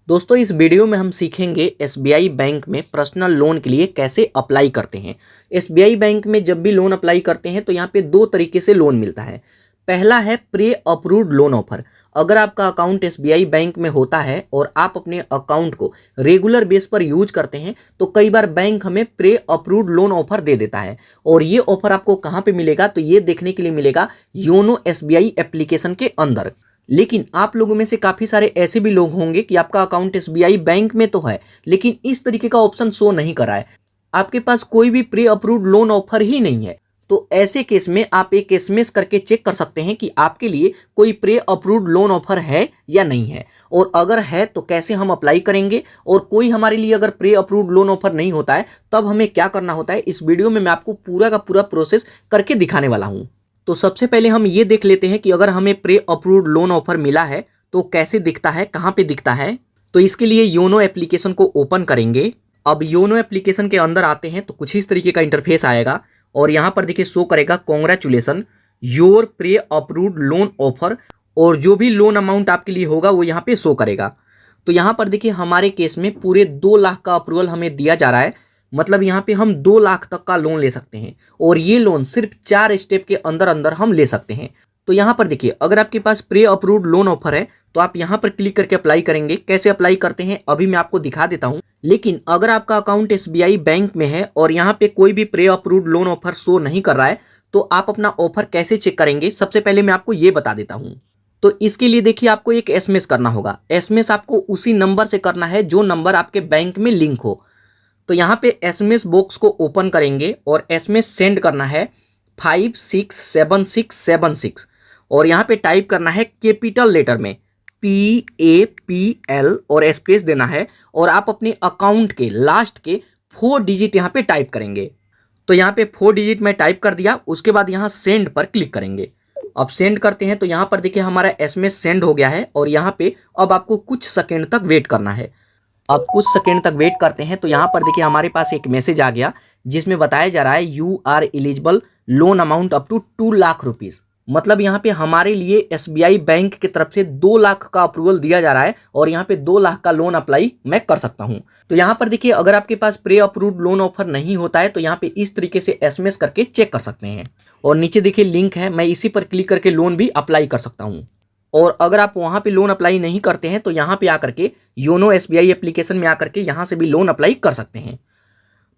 दोस्तों इस वीडियो में हम सीखेंगे एसबीआई बैंक में पर्सनल लोन के लिए कैसे अप्लाई करते हैं। एसबीआई बैंक में जब भी लोन अप्लाई करते हैं तो यहाँ पे दो तरीके से लोन मिलता है। पहला है प्री अप्रूव्ड लोन ऑफर। अगर आपका अकाउंट एसबीआई बैंक में होता है और आप अपने अकाउंट को रेगुलर बेस पर यूज करते हैं तो कई बार बैंक हमें प्री अप्रूव्ड लोन ऑफर दे देता है। और ये ऑफर आपको कहाँ पे मिलेगा तो ये देखने के लिए मिलेगा योनो एसबीआई एप्लीकेशन के अंदर। लेकिन आप लोगों में से काफ़ी सारे ऐसे भी लोग होंगे कि आपका अकाउंट एसबीआई बैंक में तो है लेकिन इस तरीके का ऑप्शन शो नहीं कर रहा है, आपके पास कोई भी प्री अप्रूव्ड लोन ऑफर ही नहीं है। तो ऐसे केस में आप एक एसएमएस करके चेक कर सकते हैं कि आपके लिए कोई प्री अप्रूव्ड लोन ऑफर है या नहीं है, और अगर है तो कैसे हम अप्लाई करेंगे, और कोई हमारे लिए अगर प्री अप्रूव्ड लोन ऑफर नहीं होता है तब हमें क्या करना होता है। इस वीडियो में मैं आपको पूरा का पूरा प्रोसेस करके दिखाने वाला हूँ। तो सबसे पहले हम ये देख लेते हैं कि अगर हमें प्री अप्रूव्ड लोन ऑफर मिला है तो कैसे दिखता है, कहाँ पे दिखता है। तो इसके लिए योनो एप्लीकेशन को ओपन करेंगे। अब योनो एप्लीकेशन के अंदर आते हैं तो कुछ इस तरीके का इंटरफेस आएगा और यहाँ पर देखिए शो करेगा congratulation your pre approved loan offer, और जो भी लोन अमाउंट आपके लिए होगा वो यहाँ पे शो करेगा। तो यहाँ पर देखिए हमारे केस में पूरे 2 लाख का अप्रूवल हमें दिया जा रहा है, मतलब यहाँ पे हम 2 लाख तक का लोन ले सकते हैं और ये लोन सिर्फ 4 स्टेप के अंदर अंदर हम ले सकते हैं। तो यहाँ पर देखिए अगर आपके पास प्री अप्रूव्ड लोन ऑफर है तो आप यहाँ पर क्लिक करके अप्लाई करेंगे। कैसे अप्लाई करते हैं अभी मैं आपको दिखा देता हूँ। लेकिन अगर आपका अकाउंट एसबीआई बैंक में है और यहाँ पे कोई भी pre approved loan offer show नहीं कर रहा है तो आप अपना ऑफर कैसे चेक करेंगे, सबसे पहले मैं आपको ये बता देता हूँ। तो इसके लिए देखिए आपको एक एसएमएस करना होगा। एसएमएस आपको उसी नंबर से करना है जो नंबर आपके बैंक में लिंक हो। तो यहाँ पे एसएमएस बॉक्स को ओपन करेंगे और एसएमएस सेंड करना है 567676 और यहाँ पे टाइप करना है कैपिटल लेटर में PAPL और स्पेस देना है, और आप अपने अकाउंट के लास्ट के 4 डिजिट यहाँ पे टाइप करेंगे। तो यहाँ पे 4 डिजिट में टाइप कर दिया, उसके बाद यहाँ सेंड पर क्लिक करेंगे। अब सेंड करते हैं तो यहाँ पर देखिए हमारा एसएमएस सेंड हो गया है और यहाँ पे अब आपको कुछ सेकेंड तक वेट करना है। अब कुछ सेकेंड तक वेट करते हैं तो यहाँ पर देखिए हमारे पास एक मैसेज आ गया जिसमें बताया जा रहा है you are eligible loan amount up to 2 lakh rupees. मतलब यहाँ पे हमारे लिए एसबीआई बैंक की तरफ से 2 लाख का अप्रूवल दिया जा रहा है और यहाँ पे 2 लाख का लोन अप्लाई मैं कर सकता हूँ। तो यहाँ पर देखिए अगर आपके पास प्री अप्रूव्ड लोन ऑफर नहीं होता है तो यहाँ पे इस तरीके से एसएमएस करके चेक कर सकते हैं। और नीचे देखिए लिंक है, मैं इसी पर क्लिक करके लोन भी अप्लाई कर सकता हूँ। और अगर आप वहाँ पे लोन अप्लाई नहीं करते हैं तो यहाँ पे आकर के योनो एसबीआई एप्लीकेशन में आकर के यहाँ से भी लोन अप्लाई कर सकते हैं।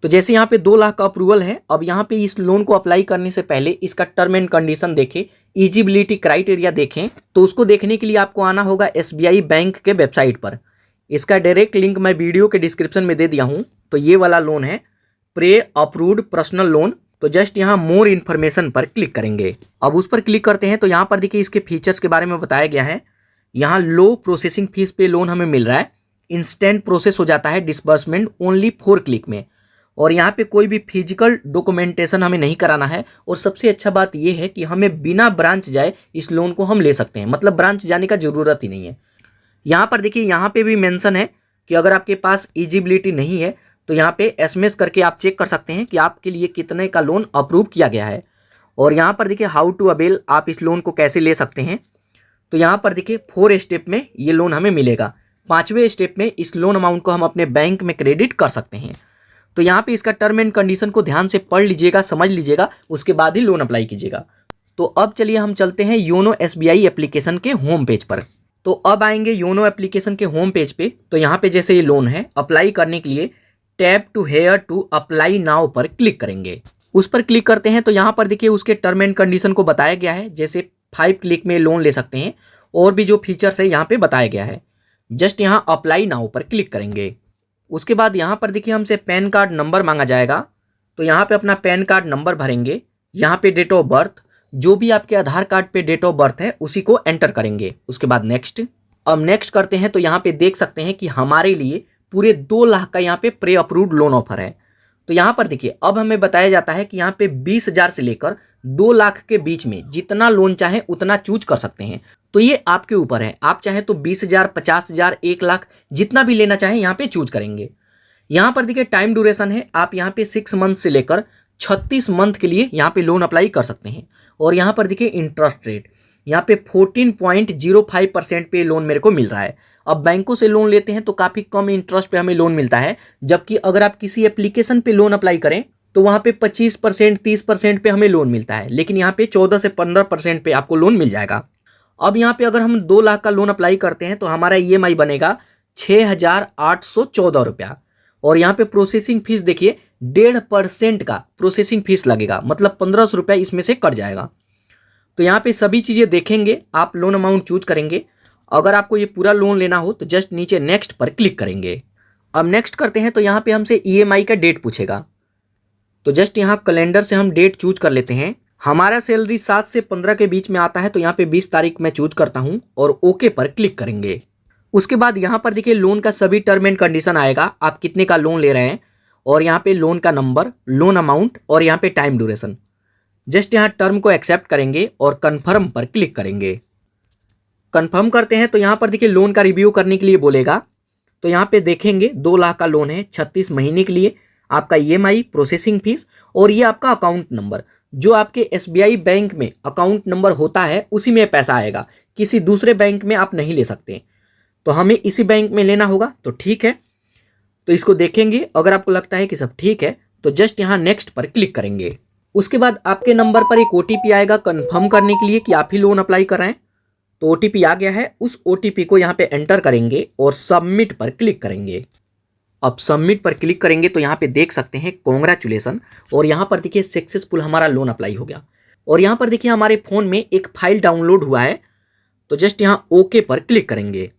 तो जैसे यहाँ पे 2 लाख का अप्रूवल है, अब यहाँ पे इस लोन को अप्लाई करने से पहले इसका टर्म एंड कंडीशन देखें, एलिजिबिलिटी क्राइटेरिया देखें। तो उसको देखने के लिए आपको आना होगा एसबीआई बैंक के वेबसाइट पर। इसका डायरेक्ट लिंक मैं वीडियो के डिस्क्रिप्शन में दे दिया हूँ। तो ये वाला लोन है प्री अप्रूव्ड पर्सनल लोन। तो जस्ट यहाँ मोर इन्फॉर्मेशन पर क्लिक करेंगे। अब उस पर क्लिक करते हैं तो यहाँ पर देखिए इसके फीचर्स के बारे में बताया गया है। यहाँ लो प्रोसेसिंग फीस पे लोन हमें मिल रहा है, इंस्टेंट प्रोसेस हो जाता है डिसबर्समेंट ओनली 4 क्लिक में, और यहाँ पे कोई भी फिजिकल डॉक्यूमेंटेशन हमें नहीं कराना है। और सबसे अच्छा बात यह है कि हमें बिना ब्रांच जाए इस लोन को हम ले सकते हैं, मतलब ब्रांच जाने का ज़रूरत ही नहीं है। यहाँ पर देखिए यहाँ पे भी मेंशन है कि अगर आपके पास एलिजिबिलिटी नहीं है तो यहाँ पे एसएमएस करके आप चेक कर सकते हैं कि आपके लिए कितने का लोन अप्रूव किया गया है। और यहाँ पर देखिए हाउ टू अवेल, आप इस लोन को कैसे ले सकते हैं। तो यहाँ पर देखिए 4 स्टेप में ये लोन हमें मिलेगा। 5वें स्टेप में इस लोन अमाउंट को हम अपने बैंक में क्रेडिट कर सकते हैं। तो यहाँ पे इसका टर्म एंड कंडीशन को ध्यान से पढ़ लीजिएगा, समझ लीजिएगा, उसके बाद ही लोन अप्लाई कीजिएगा। तो अब चलिए हम चलते हैं योनो एसबीआई एप्लीकेशन के होम पेज पर। तो अब आएंगे योनो एप्लीकेशन के होम पेज पे। तो यहाँ पे जैसे ये लोन है, अप्लाई करने के लिए tap to here to apply now पर क्लिक करेंगे। उस पर क्लिक करते हैं तो यहाँ पर देखिए उसके टर्म एंड कंडीशन को बताया गया है, जैसे 5 क्लिक में लोन ले सकते हैं और भी जो फीचर्स है यहाँ पे बताया गया है। जस्ट यहाँ अप्लाई नाउ पर क्लिक करेंगे। उसके बाद यहाँ पर देखिए हमसे पैन कार्ड नंबर मांगा जाएगा। तो यहाँ पे अपना पैन कार्ड नंबर भरेंगे। यहाँ पे डेट ऑफ बर्थ, जो भी आपके आधार कार्ड पे डेट ऑफ बर्थ है उसी को एंटर करेंगे। उसके बाद नेक्स्ट। अब नेक्स्ट करते हैं तो यहाँ पे देख सकते हैं कि हमारे लिए पूरे 2 लाख का यहाँ पे प्री अप्रूव्ड लोन ऑफर है। तो यहाँ पर देखिए अब हमें बताया जाता है कि यहाँ पे 20,000 से लेकर 2 लाख के बीच में जितना लोन चाहे उतना चूज कर सकते हैं। तो ये आपके ऊपर है, आप चाहे तो 20,000, 50,000, 1 लाख जितना भी लेना चाहें यहाँ पे चूज करेंगे। यहाँ पर देखिए टाइम ड्यूरेशन है, आप यहाँ पे 6 मंथ से लेकर 36 मंथ के लिए यहाँ पे लोन अप्लाई कर सकते हैं। और यहाँ पर देखिए इंटरेस्ट रेट, यहाँ पे 14.05% पे लोन मेरे को मिल रहा है। अब बैंकों से लोन लेते हैं तो काफ़ी कम इंटरेस्ट पे हमें लोन मिलता है, जबकि अगर आप किसी एप्लीकेशन पे लोन अप्लाई करें तो वहाँ पे 25%, 30% पे हमें लोन मिलता है, लेकिन यहाँ पे 14 से 15% पे आपको लोन मिल जाएगा। अब यहाँ पे अगर हम 2 लाख का लोन अप्लाई करते हैं तो हमारा EMI बनेगा 6,814 रुपया, और यहाँ पे प्रोसेसिंग फीस देखिए 1.5% का प्रोसेसिंग फीस लगेगा, मतलब 1500 रुपया इसमें से कट जाएगा। तो यहाँ पे सभी चीज़ें देखेंगे, आप लोन अमाउंट चूज करेंगे। अगर आपको ये पूरा लोन लेना हो तो जस्ट नीचे नेक्स्ट पर क्लिक करेंगे। अब नेक्स्ट करते हैं तो यहाँ पे हमसे EMI का डेट पूछेगा, तो जस्ट यहाँ कैलेंडर से हम डेट चूज कर लेते हैं। हमारा सैलरी 7 से 15 के बीच में आता है, तो यहाँ पे 20 तारीख मैं चूज करता हूँ और ओके पर क्लिक करेंगे। उसके बाद यहाँ पर देखिए लोन का सभी टर्म एंड कंडीशन आएगा, आप कितने का लोन ले रहे हैं, और यहाँ पे लोन का नंबर, लोन अमाउंट और यहाँ पे टाइम ड्यूरेशन। जस्ट यहाँ टर्म को एक्सेप्ट करेंगे और कन्फर्म पर क्लिक करेंगे। कन्फर्म करते हैं तो यहाँ पर देखिए लोन का रिव्यू करने के लिए बोलेगा, तो यहाँ पे देखेंगे 2 लाख का लोन है, 36 महीने के लिए, आपका EMI, प्रोसेसिंग फीस और ये आपका अकाउंट नंबर। जो आपके SBI बैंक में अकाउंट नंबर होता है उसी में पैसा आएगा, किसी दूसरे बैंक में आप नहीं ले सकते, तो हमें इसी बैंक में लेना होगा। तो ठीक है, तो इसको देखेंगे, अगर आपको लगता है कि सब ठीक है तो जस्ट यहाँ नेक्स्ट पर क्लिक करेंगे। उसके बाद आपके नंबर पर एक OTP आएगा कन्फर्म करने के लिए कि आप ही लोन अप्लाई कर रहे हैं। तो OTP आ गया है, उस OTP को यहाँ पे एंटर करेंगे और सबमिट पर क्लिक करेंगे। अब सबमिट पर क्लिक करेंगे तो यहाँ पे देख सकते हैं कॉन्ग्रेचुलेसन, और यहाँ पर देखिए सक्सेसफुल हमारा लोन अप्लाई हो गया। और यहाँ पर देखिए हमारे फ़ोन में एक फाइल डाउनलोड हुआ है, तो जस्ट यहाँ ओके पर क्लिक करेंगे।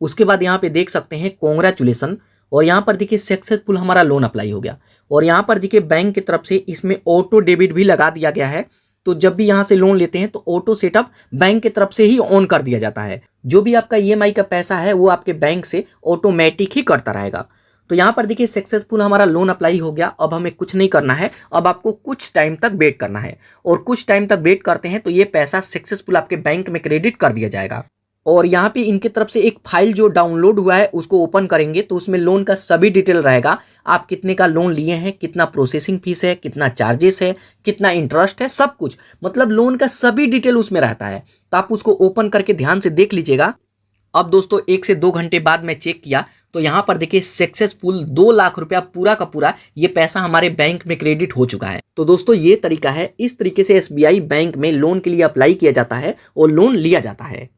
उसके बाद यहाँ पे देख सकते हैं कॉन्ग्रेचुलेसन, और यहाँ पर देखिए सक्सेसफुल हमारा लोन अप्लाई हो गया। और यहाँ पर देखिए बैंक की तरफ से इसमें ऑटो डेबिट भी लगा दिया गया है, तो जब भी यहाँ से लोन लेते हैं तो ऑटो सेटअप बैंक की तरफ से ही ऑन कर दिया जाता है। जो भी आपका EMI का पैसा है वो आपके बैंक से ऑटोमेटिक ही कटता रहेगा। तो यहाँ पर देखिए सक्सेसफुल हमारा लोन अप्लाई हो गया। अब हमें कुछ नहीं करना है, अब आपको कुछ टाइम तक वेट करना है, और कुछ टाइम तक वेट करते हैं तो ये पैसा सक्सेसफुल आपके बैंक में क्रेडिट कर दिया जाएगा। और यहाँ पे इनकी तरफ से एक फाइल जो डाउनलोड हुआ है उसको ओपन करेंगे तो उसमें लोन का सभी डिटेल रहेगा, आप कितने का लोन लिए हैं, कितना प्रोसेसिंग फीस है, कितना चार्जेस है, कितना इंटरेस्ट है, सब कुछ, मतलब लोन का सभी डिटेल उसमें रहता है। तो आप उसको ओपन करके ध्यान से देख लीजिएगा। अब दोस्तों 1 से 2 घंटे बाद मैं चेक किया तो यहाँ पर देखिए सक्सेसफुल 2 लाख रुपया पूरा का पूरा ये पैसा हमारे बैंक में क्रेडिट हो चुका है। तो दोस्तों ये तरीका है, इस तरीके से SBI बैंक में लोन के लिए अप्लाई किया जाता है और लोन लिया जाता है।